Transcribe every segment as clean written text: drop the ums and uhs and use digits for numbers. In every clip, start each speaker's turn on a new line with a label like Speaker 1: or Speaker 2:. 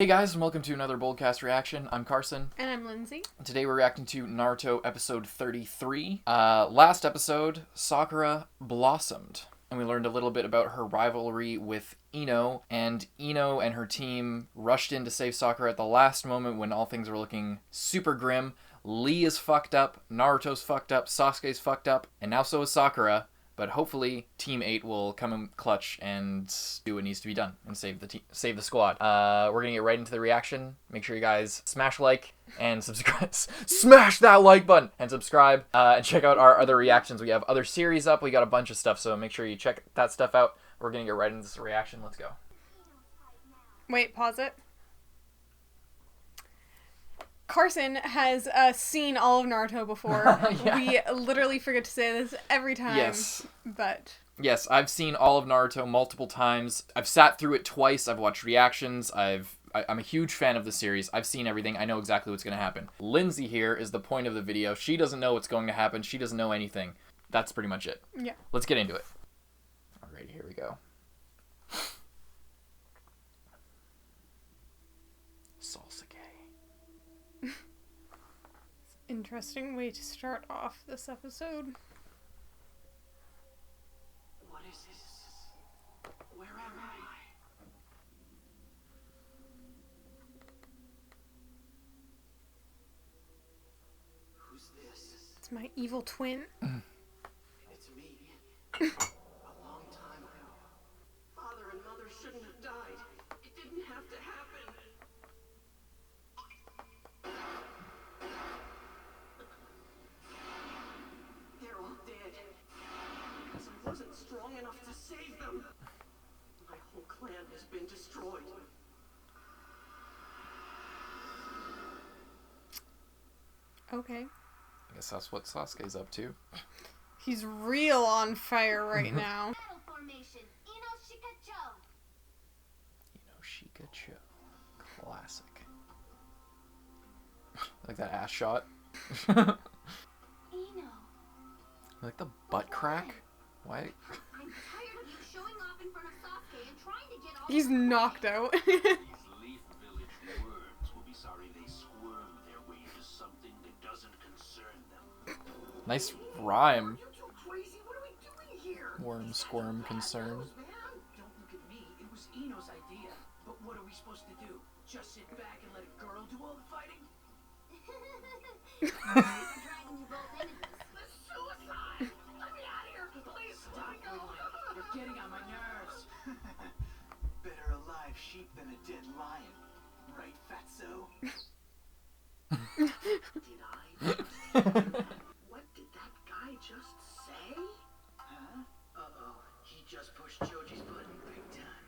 Speaker 1: Hey guys, and welcome to another Boldcast reaction. I'm Carson.
Speaker 2: And I'm Lindsay.
Speaker 1: Today we're reacting to Naruto episode 33. Last episode, Sakura blossomed, and we learned a little bit about her rivalry with Ino, and Ino and her team rushed in to save Sakura at the last moment when all things were looking super grim. Lee is fucked up, Naruto's fucked up, Sasuke's fucked up, and now so is Sakura. But hopefully, Team 8 will come in clutch and do what needs to be done and save the squad. We're gonna get right into the reaction. Make sure you guys smash like and subscribe. Smash that like button and subscribe. And check out our other reactions. We have other series up. We got a bunch of stuff, so make sure you check that stuff out. We're gonna get right into this reaction. Let's go.
Speaker 2: Wait, pause it. Carson has seen all of Naruto before.
Speaker 1: Yeah.
Speaker 2: We literally forget to say this every time.
Speaker 1: Yes.
Speaker 2: But
Speaker 1: Yes, I've seen all of Naruto multiple times. I've sat through it twice. I've watched reactions. I'm a huge fan of the series. I've seen everything. I know exactly what's going to happen. Lindsay here is the point of the video. She doesn't know what's going to happen. She doesn't know anything. That's pretty much it.
Speaker 2: yeah.
Speaker 1: Let's get into it. Alrighty, here we go. Sasuke.
Speaker 2: Interesting way to start off this episode.
Speaker 3: What is this? Where am I? Who's this?
Speaker 2: It's my evil twin.
Speaker 3: It's me. A long time ago. Father and mother shouldn't have died. It didn't have to happen. They're all dead. Because I wasn't strong enough to save them. My whole clan has been destroyed.
Speaker 2: Okay.
Speaker 1: I guess that's what Sasuke's up to.
Speaker 2: He's real on fire right now.
Speaker 4: Battle formation, Ino-Shikacho.
Speaker 1: Ino-Shikacho. Classic. Like that ass shot.
Speaker 4: Ino.
Speaker 1: Like the butt crack? Why?
Speaker 4: I'm tired of you showing off in front of Sasuke and trying to get all
Speaker 2: He's knocked out.
Speaker 5: These Leaf Village worms will be sorry they squirmed their way into something that doesn't concern them.
Speaker 1: Nice rhyme.
Speaker 3: You're too crazy. What are we doing here?
Speaker 1: Worm, squirm, concern.
Speaker 3: Don't look at me. It was Ino's idea. But what are we supposed to do? Just sit back and let a girl do all the fighting?
Speaker 4: dragging you both into this.
Speaker 3: This suicide! Let me out of here! Please, Tycho! You're getting on my nerves. Better a live sheep than a dead lion. Right, Fatso? Did I? What did that guy just say? Huh? Uh-oh. He just pushed Joji's button big time.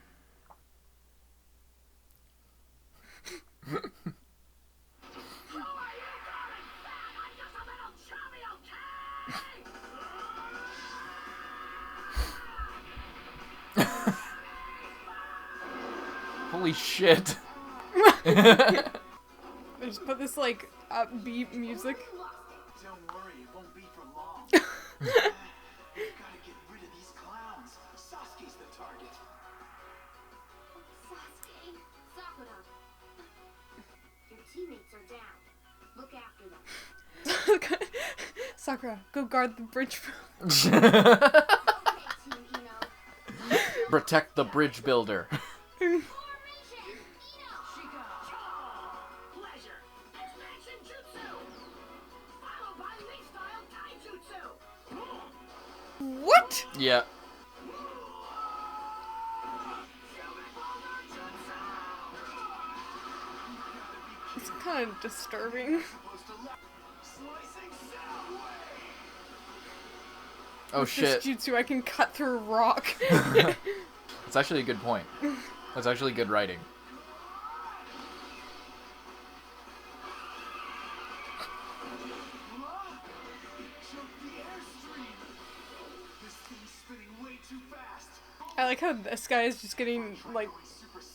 Speaker 3: Who are you calling fat? I'm just a little chubby, okay?
Speaker 1: Holy shit.
Speaker 2: They just put this like upbeat music.
Speaker 3: Don't worry, it won't be for long. Gotta get rid of these clowns. Sasuke's the target.
Speaker 4: Sasuke, Sakura. Your teammates are down. Look after them.
Speaker 2: Sakura, go guard the bridge.
Speaker 4: Okay, Team Ino.
Speaker 1: Protect the bridge builder.
Speaker 4: Formation, Ino.
Speaker 3: Shika! Pleasure! Expansion Jutsu! Followed by Lee-style Taijutsu!
Speaker 2: What?
Speaker 1: Yeah.
Speaker 2: It's kind of disturbing.
Speaker 3: Slicing sound wave!
Speaker 1: Oh
Speaker 2: With
Speaker 1: shit.
Speaker 2: this jutsu, I can cut through rock.
Speaker 1: That's actually a good point. That's actually good writing.
Speaker 3: Choke the airstream! This thing's spinning way too fast!
Speaker 2: I like how this guy is just getting, like,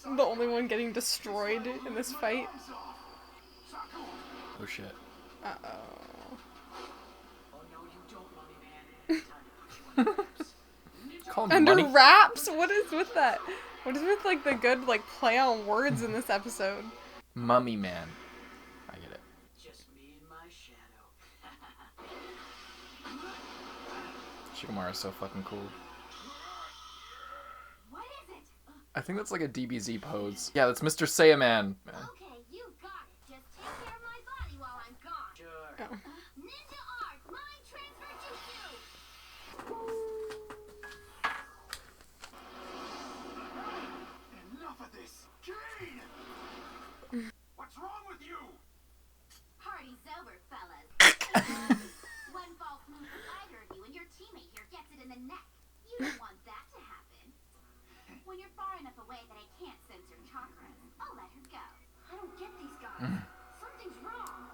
Speaker 2: the only one getting destroyed in this fight.
Speaker 1: Oh shit.
Speaker 2: Uh-oh.
Speaker 3: Oh no, you don't, Mummy Man. Time to put you on the ropes.
Speaker 1: Call him
Speaker 2: Under
Speaker 1: money.
Speaker 2: wraps? What is with that? What is with like the good like play on words in this episode?
Speaker 1: Mummy man. I get it.
Speaker 3: Just me and my shadow.
Speaker 1: Shikamaru's so fucking cool.
Speaker 4: What is it?
Speaker 1: I think that's like a DBZ pose. Yeah, that's Mr. Saiyaman.
Speaker 4: Okay, you got it. Just take care of my body while I'm gone.
Speaker 3: Sure.
Speaker 2: Oh.
Speaker 4: Ninja art, mind transfer jutsu.
Speaker 3: Enough of this. Kane!
Speaker 5: What's wrong with you?
Speaker 4: Party's over, fellas. One false move from either of you and your teammate here gets it in the neck. You don't want that to happen. When you're far enough away that I can't sense your chakras, I'll let her go. I don't get these guys. Something's wrong.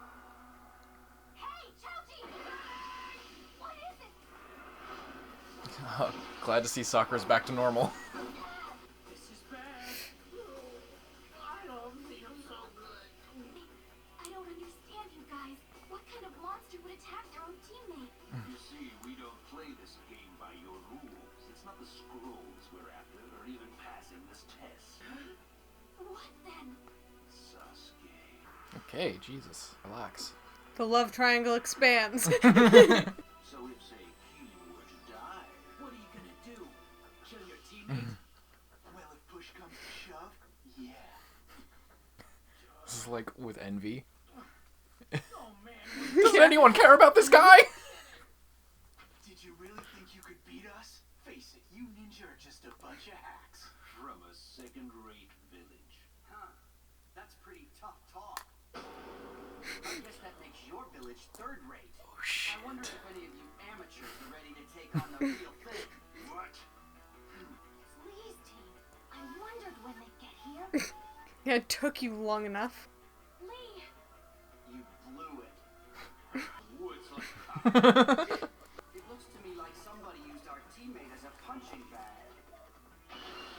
Speaker 4: Hey, Choji! What is it?
Speaker 1: Glad to see Sakura's back to normal.
Speaker 3: This is bad. I don't feel so good.
Speaker 4: I don't understand you guys. What kind of monster would attack their own teammate?
Speaker 5: You see, we don't play this game by your rules. It's not the scrolls we're after, or even passing this test.
Speaker 4: What then?
Speaker 5: Sasuke.
Speaker 1: Okay, Jesus. Relax.
Speaker 2: The love triangle expands.
Speaker 5: So if, say, Key were to die,
Speaker 3: What are you gonna do? Kill your teammate? Well, if push comes to shove, yeah.
Speaker 1: This is like with envy.
Speaker 3: Oh man,
Speaker 1: Doesn't anyone care about this guy?
Speaker 3: did you really think you could beat us? Face it, you ninja are just a bunch of hacks.
Speaker 5: from a second-rate village.
Speaker 3: Huh. That's pretty tough talk. I guess that makes your village third rate.
Speaker 1: Oh shit.
Speaker 3: I wonder if any of you amateurs are ready to take on the real thing.
Speaker 5: What?
Speaker 4: Please, team. I wondered when they'd get here.
Speaker 2: Yeah, it took you long enough.
Speaker 4: Lee,
Speaker 3: You blew it.
Speaker 5: Woods like
Speaker 3: It looks to me like somebody used our teammate as a punching bag.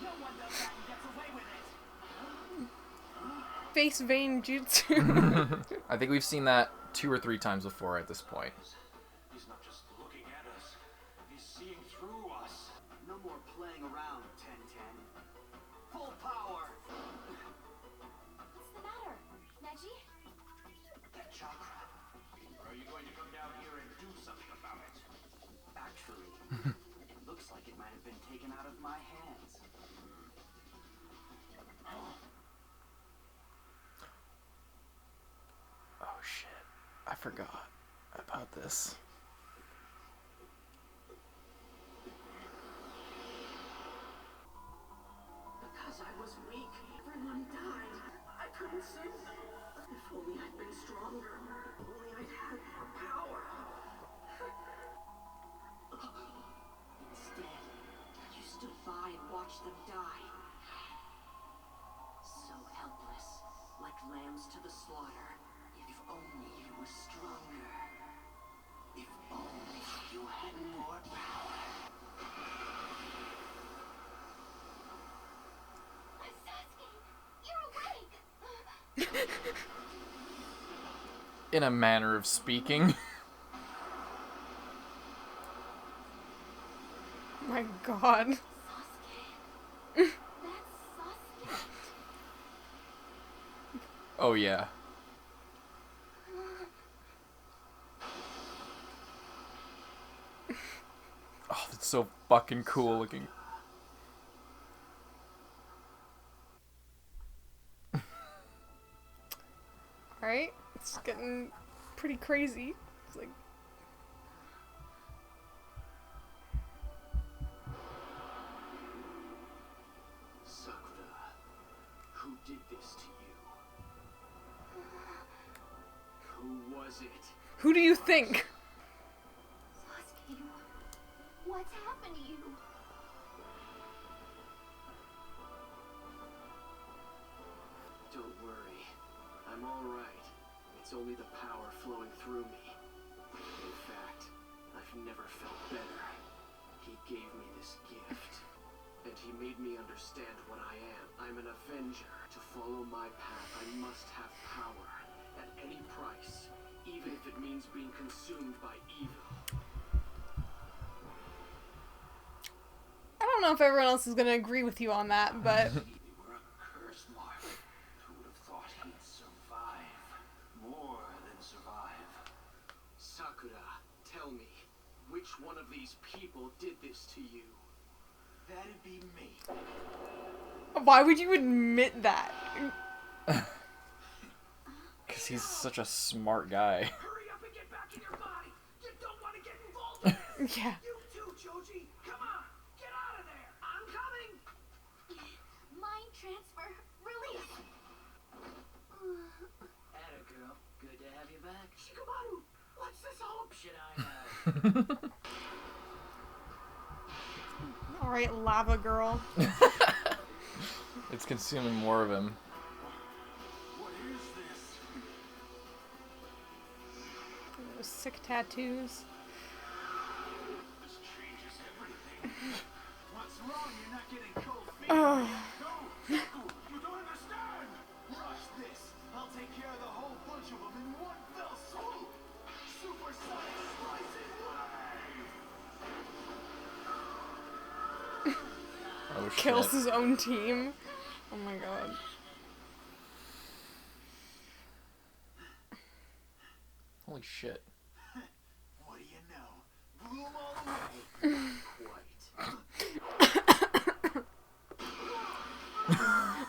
Speaker 3: No one does that and gets away with it.
Speaker 2: Face vein jutsu.
Speaker 1: I think we've seen that 2 or 3 times before at this point.
Speaker 5: He's not just looking at us. He's seeing through us.
Speaker 3: No more playing around, 10-10. Full power.
Speaker 4: what's the matter? Neji?
Speaker 3: That chakra.
Speaker 5: Are you going to come down here and do something about it?
Speaker 3: Actually, it looks like it might have been taken out of my hands.
Speaker 1: Oh shit. I forgot about this.
Speaker 3: Because I was weak, everyone died. I couldn't save them. If only I'd been stronger. Only I'd had more power. Instead, you stood by and watched them die. So helpless, like lambs to the slaughter. If only you were stronger. If only you had more power.
Speaker 4: Sasuke, you're awake!
Speaker 1: In a manner of speaking.
Speaker 2: My god.
Speaker 4: Sasuke. That's Sasuke.
Speaker 1: Oh yeah. Oh, that's so fucking cool looking.
Speaker 2: Alright? It's getting pretty crazy. It's like,
Speaker 3: Sakura, who did this to you? Who was it?
Speaker 2: who do you think?
Speaker 4: Sasuke, what's happened to you?
Speaker 3: Don't worry. I'm alright. It's only the power flowing through me. In fact, I've never felt better. He gave me this gift. And he made me understand what I am. I'm an Avenger. To follow my path, I must have power. At any price. Even if it means being consumed by evil.
Speaker 2: I don't don't know if everyone else is gonna agree with you on that, but...
Speaker 5: You were a curse mark. Who would have thought he'd survive? More than survive.
Speaker 3: Sakura, tell me, which one of these people did this to you?
Speaker 5: That'd be me.
Speaker 2: Why would you admit that?
Speaker 1: Because he's such a smart guy.
Speaker 3: Hurry up and get back in your body! You don't want to get involved in this!
Speaker 2: Yeah.
Speaker 3: You too, Joji! Come on! Get out of there! I'm coming!
Speaker 4: Mind transfer release.
Speaker 6: Atta girl, good to have you back.
Speaker 3: Shikamaru! What's this all about?
Speaker 6: Should I,
Speaker 2: Alright, lava girl.
Speaker 1: It's consuming more of him.
Speaker 5: What is this?
Speaker 2: Those sick tattoos.
Speaker 5: This changes everything. What's wrong? You're not getting cold feet.
Speaker 2: Oh.
Speaker 5: No, Saku, you don't understand. Watch this. I'll take care of the whole bunch of them in one fell swoop. Supersonic slice it live.
Speaker 1: Oh,
Speaker 2: Kills
Speaker 1: shit.
Speaker 2: his own team. Oh my god.
Speaker 1: Holy shit.
Speaker 5: What do you know? Blew 'em all away.
Speaker 3: Quite.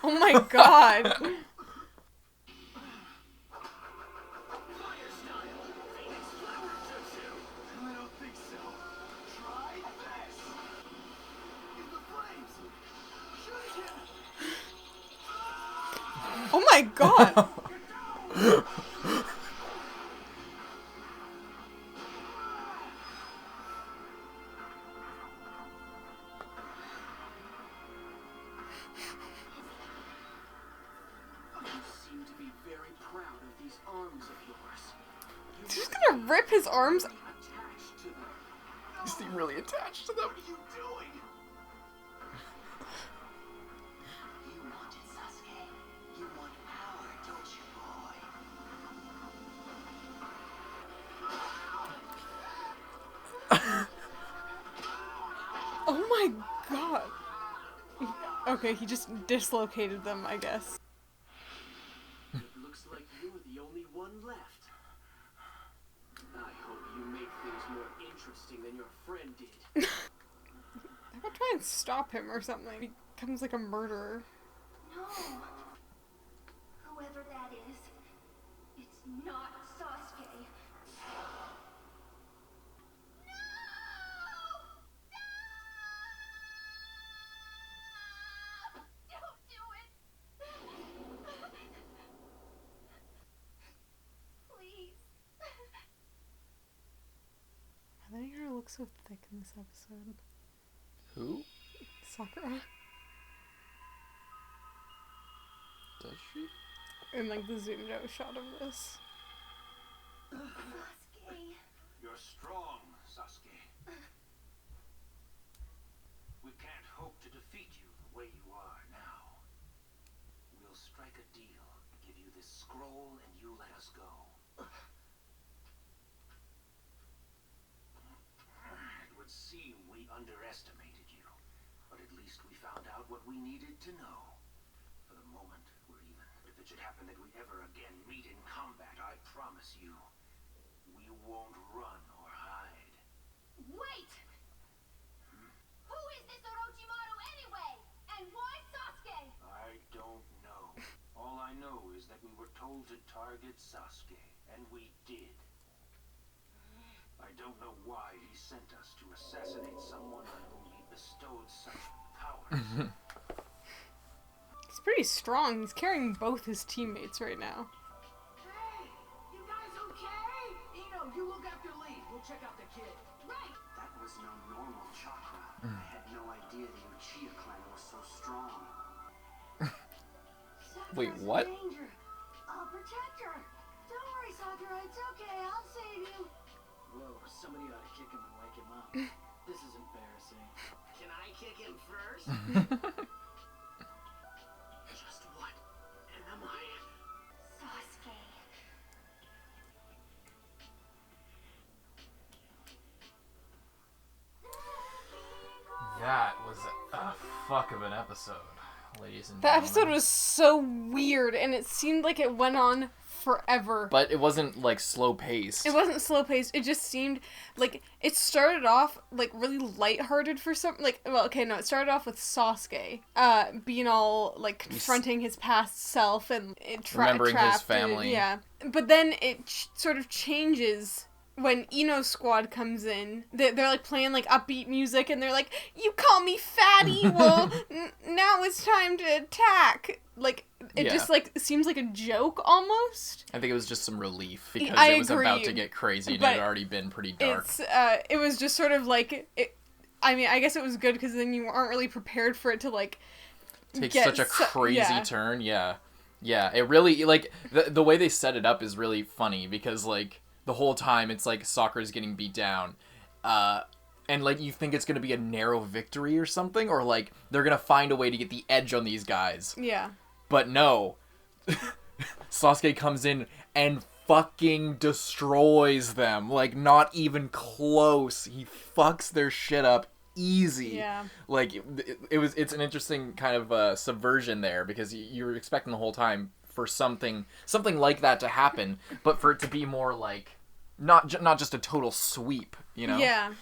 Speaker 2: Oh my god.
Speaker 3: Fire style! Phoenix flower jutsu!
Speaker 5: I don't think so. Try this. In the flames. Shoot him.
Speaker 2: Oh my god.
Speaker 3: You seem to be very proud of these arms of yours.
Speaker 2: He's just gonna rip his arms.
Speaker 3: Attached to them.
Speaker 1: You seem really attached to them.
Speaker 5: What are you doing?
Speaker 6: You want it, Sasuke. You want power, don't you, boy?
Speaker 2: Oh my god. Okay, he just dislocated them, I guess.
Speaker 3: It looks like you're the only one left. I hope you make things more interesting than your friend did.
Speaker 2: I'm gonna try and stop him or something. He becomes like a murderer.
Speaker 4: No. Whoever that is, it's not Sasuke. No! Don't do it! Please.
Speaker 2: Why did her look so thick in this episode?
Speaker 1: Who?
Speaker 2: Sakura.
Speaker 1: Does she?
Speaker 2: In like the zoomed out shot of this.
Speaker 4: Sasuke.
Speaker 5: You're strong, Sasuke. We can't hope to defeat you the way you are now. We'll strike a deal, give you this scroll, and you let us go. It would seem we underestimated you, but at least we found out what we needed to know. For the moment, we're even. If it should happen that we ever again meet in combat, I promise you, we won't run or hide.
Speaker 4: Wait! Who is this Orochimaru anyway? And why Sasuke?
Speaker 5: I don't know. All I know is that we were told to target Sasuke, and we did. I don't know why he sent us to assassinate someone on whom he bestowed such powers.
Speaker 2: He's pretty strong. He's carrying both his teammates right now.
Speaker 6: Hey, you guys okay? Ino, you look after Lee. We'll check out the kid.
Speaker 4: Right!
Speaker 3: That was no normal chakra. I had no idea the Uchiha clan was so strong.
Speaker 1: Wait,
Speaker 4: Sakura's in
Speaker 1: what?
Speaker 4: danger. I'll protect her. Don't worry, Sakura. It's okay. I'll save you.
Speaker 6: Whoa, somebody ought to kick him and wake him up. This is embarrassing.
Speaker 3: Can I kick him first? Just what am I?
Speaker 4: Sasuke.
Speaker 1: That was fuck of an episode, ladies and
Speaker 2: The
Speaker 1: gentlemen.
Speaker 2: episode was so weird, and it seemed like it went on forever.
Speaker 1: But it wasn't, like, slow-paced.
Speaker 2: It wasn't slow-paced. It just seemed like it started off, like, really lighthearted for some... Like, well, okay, no, it started off with Sasuke being all, like, confronting his past self and
Speaker 1: remembering his family.
Speaker 2: Yeah. But then it sort of changes... When Ino's squad comes in, they're like playing like upbeat music, and they're like, "You call me fatty? Well, now it's time to attack." Like it just like seems like a joke almost.
Speaker 1: I think it was just some relief because
Speaker 2: I
Speaker 1: it was
Speaker 2: agree,
Speaker 1: about to get crazy and it
Speaker 2: but
Speaker 1: had already been pretty dark.
Speaker 2: It was just sort of like it. I mean, I guess it was good because then you aren't really prepared for it to like
Speaker 1: Take such a crazy turn. Yeah, it really like the way they set it up is really funny because like. The whole time, it's like Sakura's getting beat down. And, like, you think it's going to be a narrow victory or something? Or, like, they're going to find a way to get the edge on these guys.
Speaker 2: Yeah.
Speaker 1: But no. Sasuke comes in and fucking destroys them. Like, not even close. He fucks their shit up easy.
Speaker 2: Yeah.
Speaker 1: Like, it's an interesting kind of subversion there. Because you were expecting the whole time for something like that to happen, but for it to be more like not just a total sweep, you know?
Speaker 2: Yeah.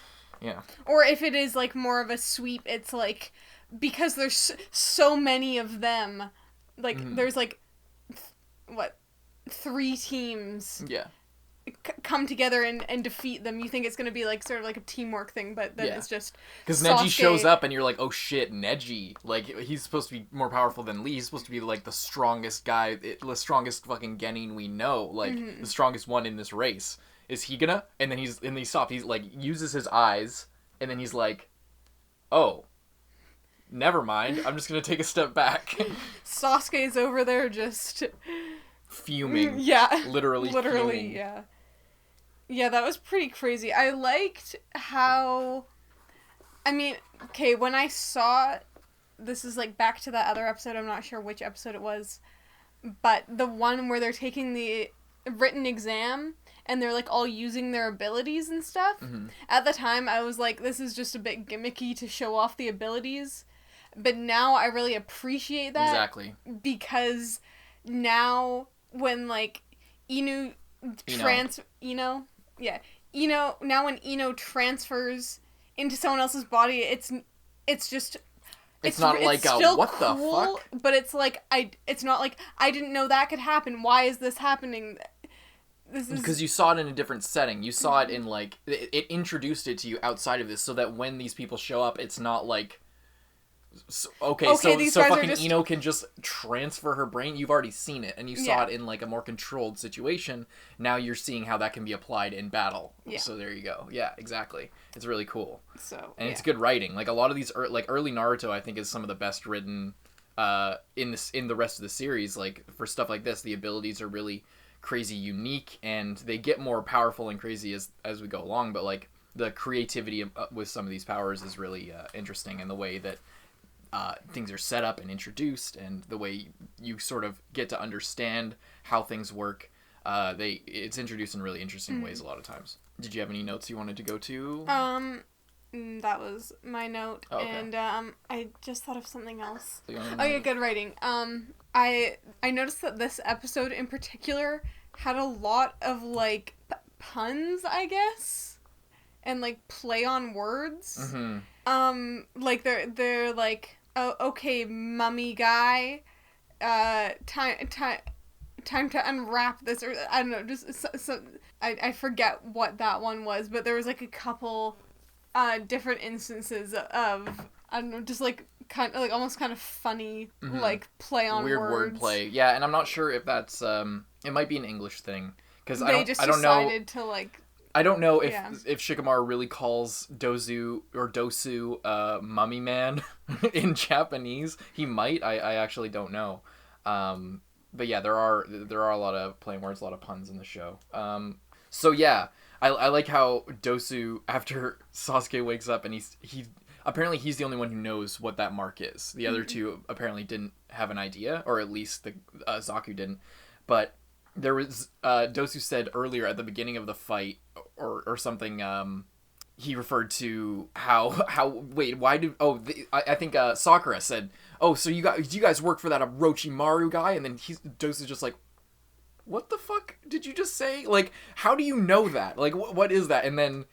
Speaker 2: Or if it is like more of a sweep, it's like because there's so many of them, like there's like what 3 teams.
Speaker 1: Yeah.
Speaker 2: Come together and defeat them. You think it's going to be like sort of like a teamwork thing, but then it's just
Speaker 1: because Neji shows up and you're like, oh shit, Neji, like he's supposed to be more powerful than Lee. He's supposed to be like the strongest guy, the strongest fucking genin we know, like the strongest one in this race. Is he gonna? And then he stops. He's like uses his eyes and then he's like, oh, never mind. I'm just gonna take a step back.
Speaker 2: Sasuke's over there just
Speaker 1: fuming.
Speaker 2: Yeah.
Speaker 1: Literally fuming.
Speaker 2: Yeah. Yeah, that was pretty crazy. I liked how... I mean, okay, when I saw... This is, like, back to that other episode. I'm not sure which episode it was. But the one where they're taking the written exam and they're, like, all using their abilities and stuff.
Speaker 1: Mm-hmm.
Speaker 2: At the time, I was like, this is just a bit gimmicky to show off the abilities. But now I really appreciate that.
Speaker 1: Exactly.
Speaker 2: Because now... When, like, Ino, now when Ino transfers into someone else's body, it's just...
Speaker 1: It's not like,
Speaker 2: still
Speaker 1: what
Speaker 2: cool,
Speaker 1: the fuck?
Speaker 2: But it's like, it's not like, I didn't know that could happen. Why is this happening?
Speaker 1: Because you saw it in a different setting. You saw it in, like... It introduced it to you outside of this so that when these people show up, it's not like... So fucking Ino can just transfer her brain. You've already seen it, and you saw it in like a more controlled situation. Now you're seeing how that can be applied in battle.
Speaker 2: Yeah.
Speaker 1: So there you go. Yeah, exactly. It's really cool.
Speaker 2: And
Speaker 1: it's good writing. Like a lot of these, like early Naruto, I think is some of the best written in the rest of the series. Like for stuff like this, the abilities are really crazy, unique, and they get more powerful and crazy as we go along. But like the creativity with some of these powers is really interesting, and the way that. Things are set up and introduced, and the way you sort of get to understand how things work. It's introduced in really interesting ways a lot of times. Did you have any notes you wanted to go to?
Speaker 2: That was my note,
Speaker 1: okay.
Speaker 2: And I just thought of something else.
Speaker 1: Oh
Speaker 2: yeah, good writing. I noticed that this episode in particular had a lot of like puns, I guess, and like play on words.
Speaker 1: Mm-hmm.
Speaker 2: Like they're like. Oh, okay, mummy guy. Time to unwrap this, or I don't know. Just I forget what that one was, but there was like a couple, different instances of I don't know, just like kind of like almost kind of funny, like play on
Speaker 1: weird
Speaker 2: words.
Speaker 1: wordplay. Yeah, and I'm not sure if that's it might be an English thing because I don't know.
Speaker 2: Decided to like.
Speaker 1: I don't know if Shikamaru really calls Dosu mummy man in Japanese. He might. I actually don't know. But yeah, there are a lot of playing words, a lot of puns in the show. So yeah, I like how Dosu, after Sasuke wakes up and he apparently he's the only one who knows what that mark is. The other two apparently didn't have an idea, or at least the Zaku didn't. But there was Dosu said earlier at the beginning of the fight or something, he referred to how wait, why did I think Sakura said, "Oh, so you guys work for that Orochimaru guy?" And then Dose is just like, "What the fuck did you just say? Like, how do you know that? Like, what is that?" And then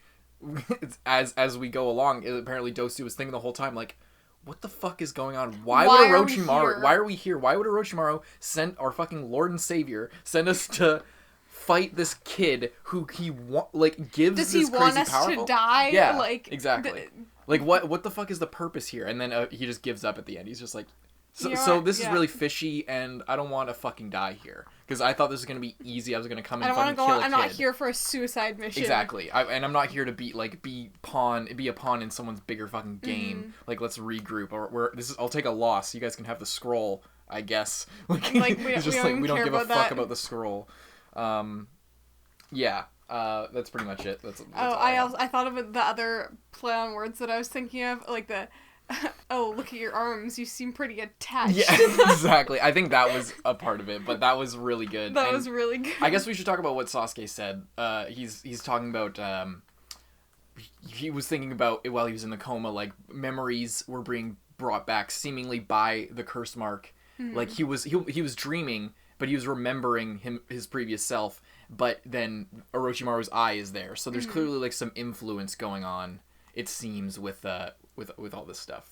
Speaker 1: as we go along, apparently Dosu was thinking the whole time, like, what the fuck is going on? Why would Orochimaru? Why are we here? Why would Orochimaru send our fucking Lord and Savior send us to fight this kid who he gives
Speaker 2: Does
Speaker 1: this
Speaker 2: he want
Speaker 1: crazy
Speaker 2: us
Speaker 1: powerful?
Speaker 2: to die?
Speaker 1: Yeah,
Speaker 2: Like
Speaker 1: exactly. Like what the fuck is the purpose here? And then he just gives up at the end. He's just like, so this is really fishy, and I don't want to fucking die here because I thought this was gonna be easy. I was gonna come and fucking kill a kid.
Speaker 2: I'm not here for a suicide mission.
Speaker 1: Exactly, and I'm not here to be a pawn in someone's bigger fucking game. Like, let's regroup, or I'll take a loss. You guys can have the scroll, I guess. Like it's just we don't give a fuck about the scroll. Yeah. That's pretty much it. That's
Speaker 2: I thought of the other play on words that I was thinking of, like the oh, look at your arms, you seem pretty attached.
Speaker 1: Yeah, exactly. I think that was a part of it, but that was really good.
Speaker 2: That was really good.
Speaker 1: I guess we should talk about what Sasuke said. He's talking about he was thinking about while he was in the coma, like memories were being brought back seemingly by the curse mark. Mm-hmm. Like he was dreaming, but he was remembering his previous self. But then Orochimaru's eye is there, so there's clearly like some influence going on. It seems with all this stuff.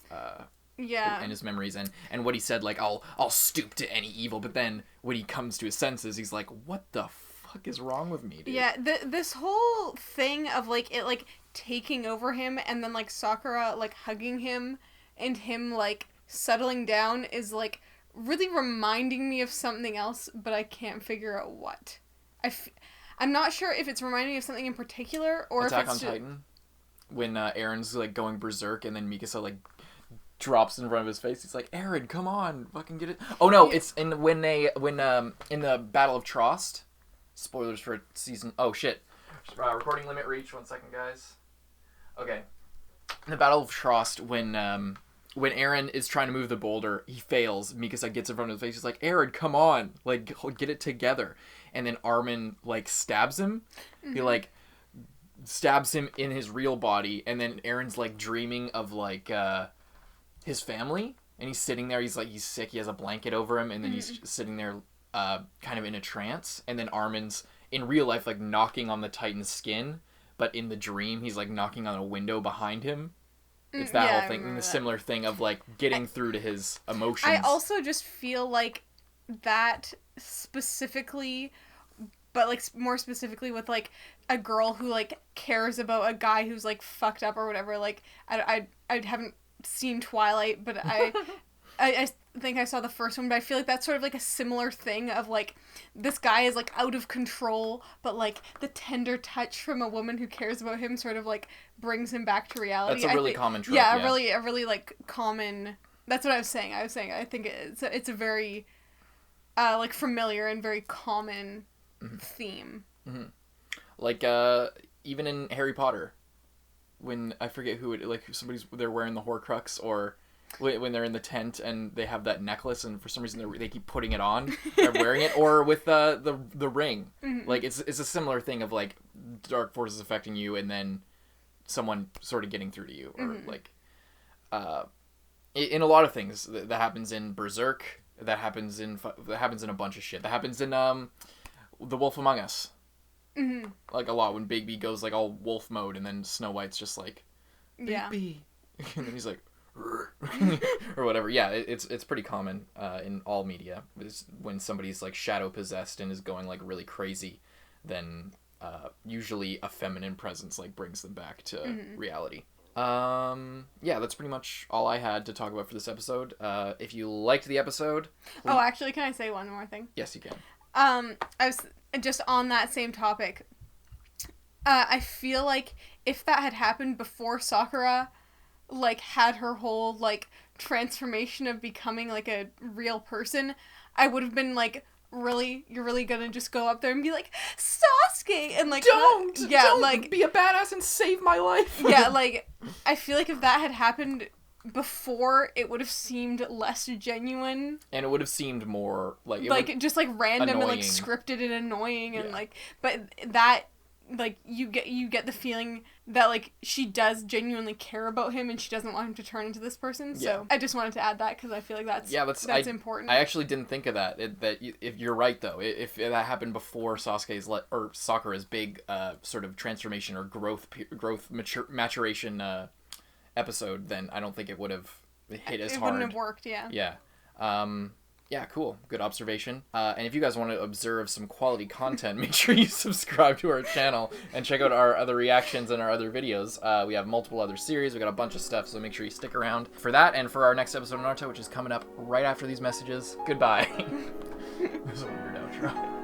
Speaker 2: Yeah.
Speaker 1: And his memories and what he said, like I'll stoop to any evil. But then when he comes to his senses, he's like, what the fuck is wrong with me, dude?
Speaker 2: Yeah. This whole thing of like it like taking over him and then like Sakura like hugging him and him like settling down is like really reminding me of something else, but I can't figure out what. I'm not sure if it's reminding me of something in particular or
Speaker 1: Attack
Speaker 2: if it's
Speaker 1: on Titan. When Aaron's like going berserk and then Mikasa like drops in front of his face, he's like, "Aaron, come on, fucking get it." Oh no, it's in in the Battle of Trost. Spoilers for season. Oh shit. Recording limit reached. 1 second, guys. Okay. In the Battle of Trost, when Aaron is trying to move the boulder, he fails. Mikasa gets in front of his face. He's like, "Aaron, come on, like get it together." And then Armin like stabs him. Mm-hmm. He like stabs him in his real body, and then Aaron's like dreaming of like his family, and he's sitting there. He's sick. He has a blanket over him, and then he's sitting there kind of in a trance. And then Armin's in real life like knocking on the Titan's skin, but in the dream he's like knocking on a window behind him. It's that whole thing, and the similar thing of like getting through to his emotions.
Speaker 2: I also just feel like that specifically, but like more specifically with like a girl who like cares about a guy who's like fucked up or whatever. Like I haven't seen Twilight, but I think I saw the first one, but I feel like that's sort of like a similar thing of like this guy is like out of control, but like the tender touch from a woman who cares about him sort of like brings him back to reality.
Speaker 1: That's a really common trope.
Speaker 2: Yeah, a really like common. That's what I was saying. I think it's a very like familiar and very common theme. Mm-hmm.
Speaker 1: Like even in Harry Potter, when I forget who it like they're wearing the Horcrux, or when they're in the tent and they have that necklace and for some reason they keep putting it on, they're wearing it, or with the ring. Mm-hmm. Like it's a similar thing of like dark forces affecting you and then someone sort of getting through to you, or like in a lot of things that happens in Berserk, that happens in a bunch of shit. That happens in The Wolf Among Us. Mm-hmm. Like a lot when Bigby goes like all wolf mode, and then Snow White's just like, Bigby, and then he's like, or whatever. Yeah, it's pretty common in all media. It's when somebody's like shadow possessed and is going like really crazy, then usually a feminine presence like brings them back to reality. Yeah, that's pretty much all I had to talk about for this episode. If you liked the episode...
Speaker 2: Oh, actually, can I say one more thing?
Speaker 1: Yes, you can.
Speaker 2: I was just on that same topic. I feel like if that had happened before Sakura, like, had her whole, like, transformation of becoming, like, a real person, I would have been, like, really, you're really gonna just go up there and be like, Sasuke! And, like,
Speaker 1: don't
Speaker 2: like,
Speaker 1: be a badass and save my life!
Speaker 2: Yeah, like, I feel like if that had happened before, it would have seemed less genuine.
Speaker 1: And it would have seemed more, like...
Speaker 2: just, like, random
Speaker 1: annoying.
Speaker 2: And, like, scripted and annoying and, like... But that... Like, you get the feeling that, like, she does genuinely care about him and she doesn't want him to turn into this person. So
Speaker 1: Yeah.
Speaker 2: I just wanted to add that because I feel like that's important.
Speaker 1: I actually didn't think of that. If you're right though, if that happened before Sasuke's or Sakura's big sort of transformation or maturation episode, then I don't think it would have hit as hard.
Speaker 2: It wouldn't have worked, yeah.
Speaker 1: Yeah. Yeah, cool. Good observation. And if you guys want to observe some quality content, make sure you subscribe to our channel and check out our other reactions and our other videos. We have multiple other series. We got a bunch of stuff, so make sure you stick around for that and for our next episode of Naruto, which is coming up right after these messages. Goodbye. That was a weird outro.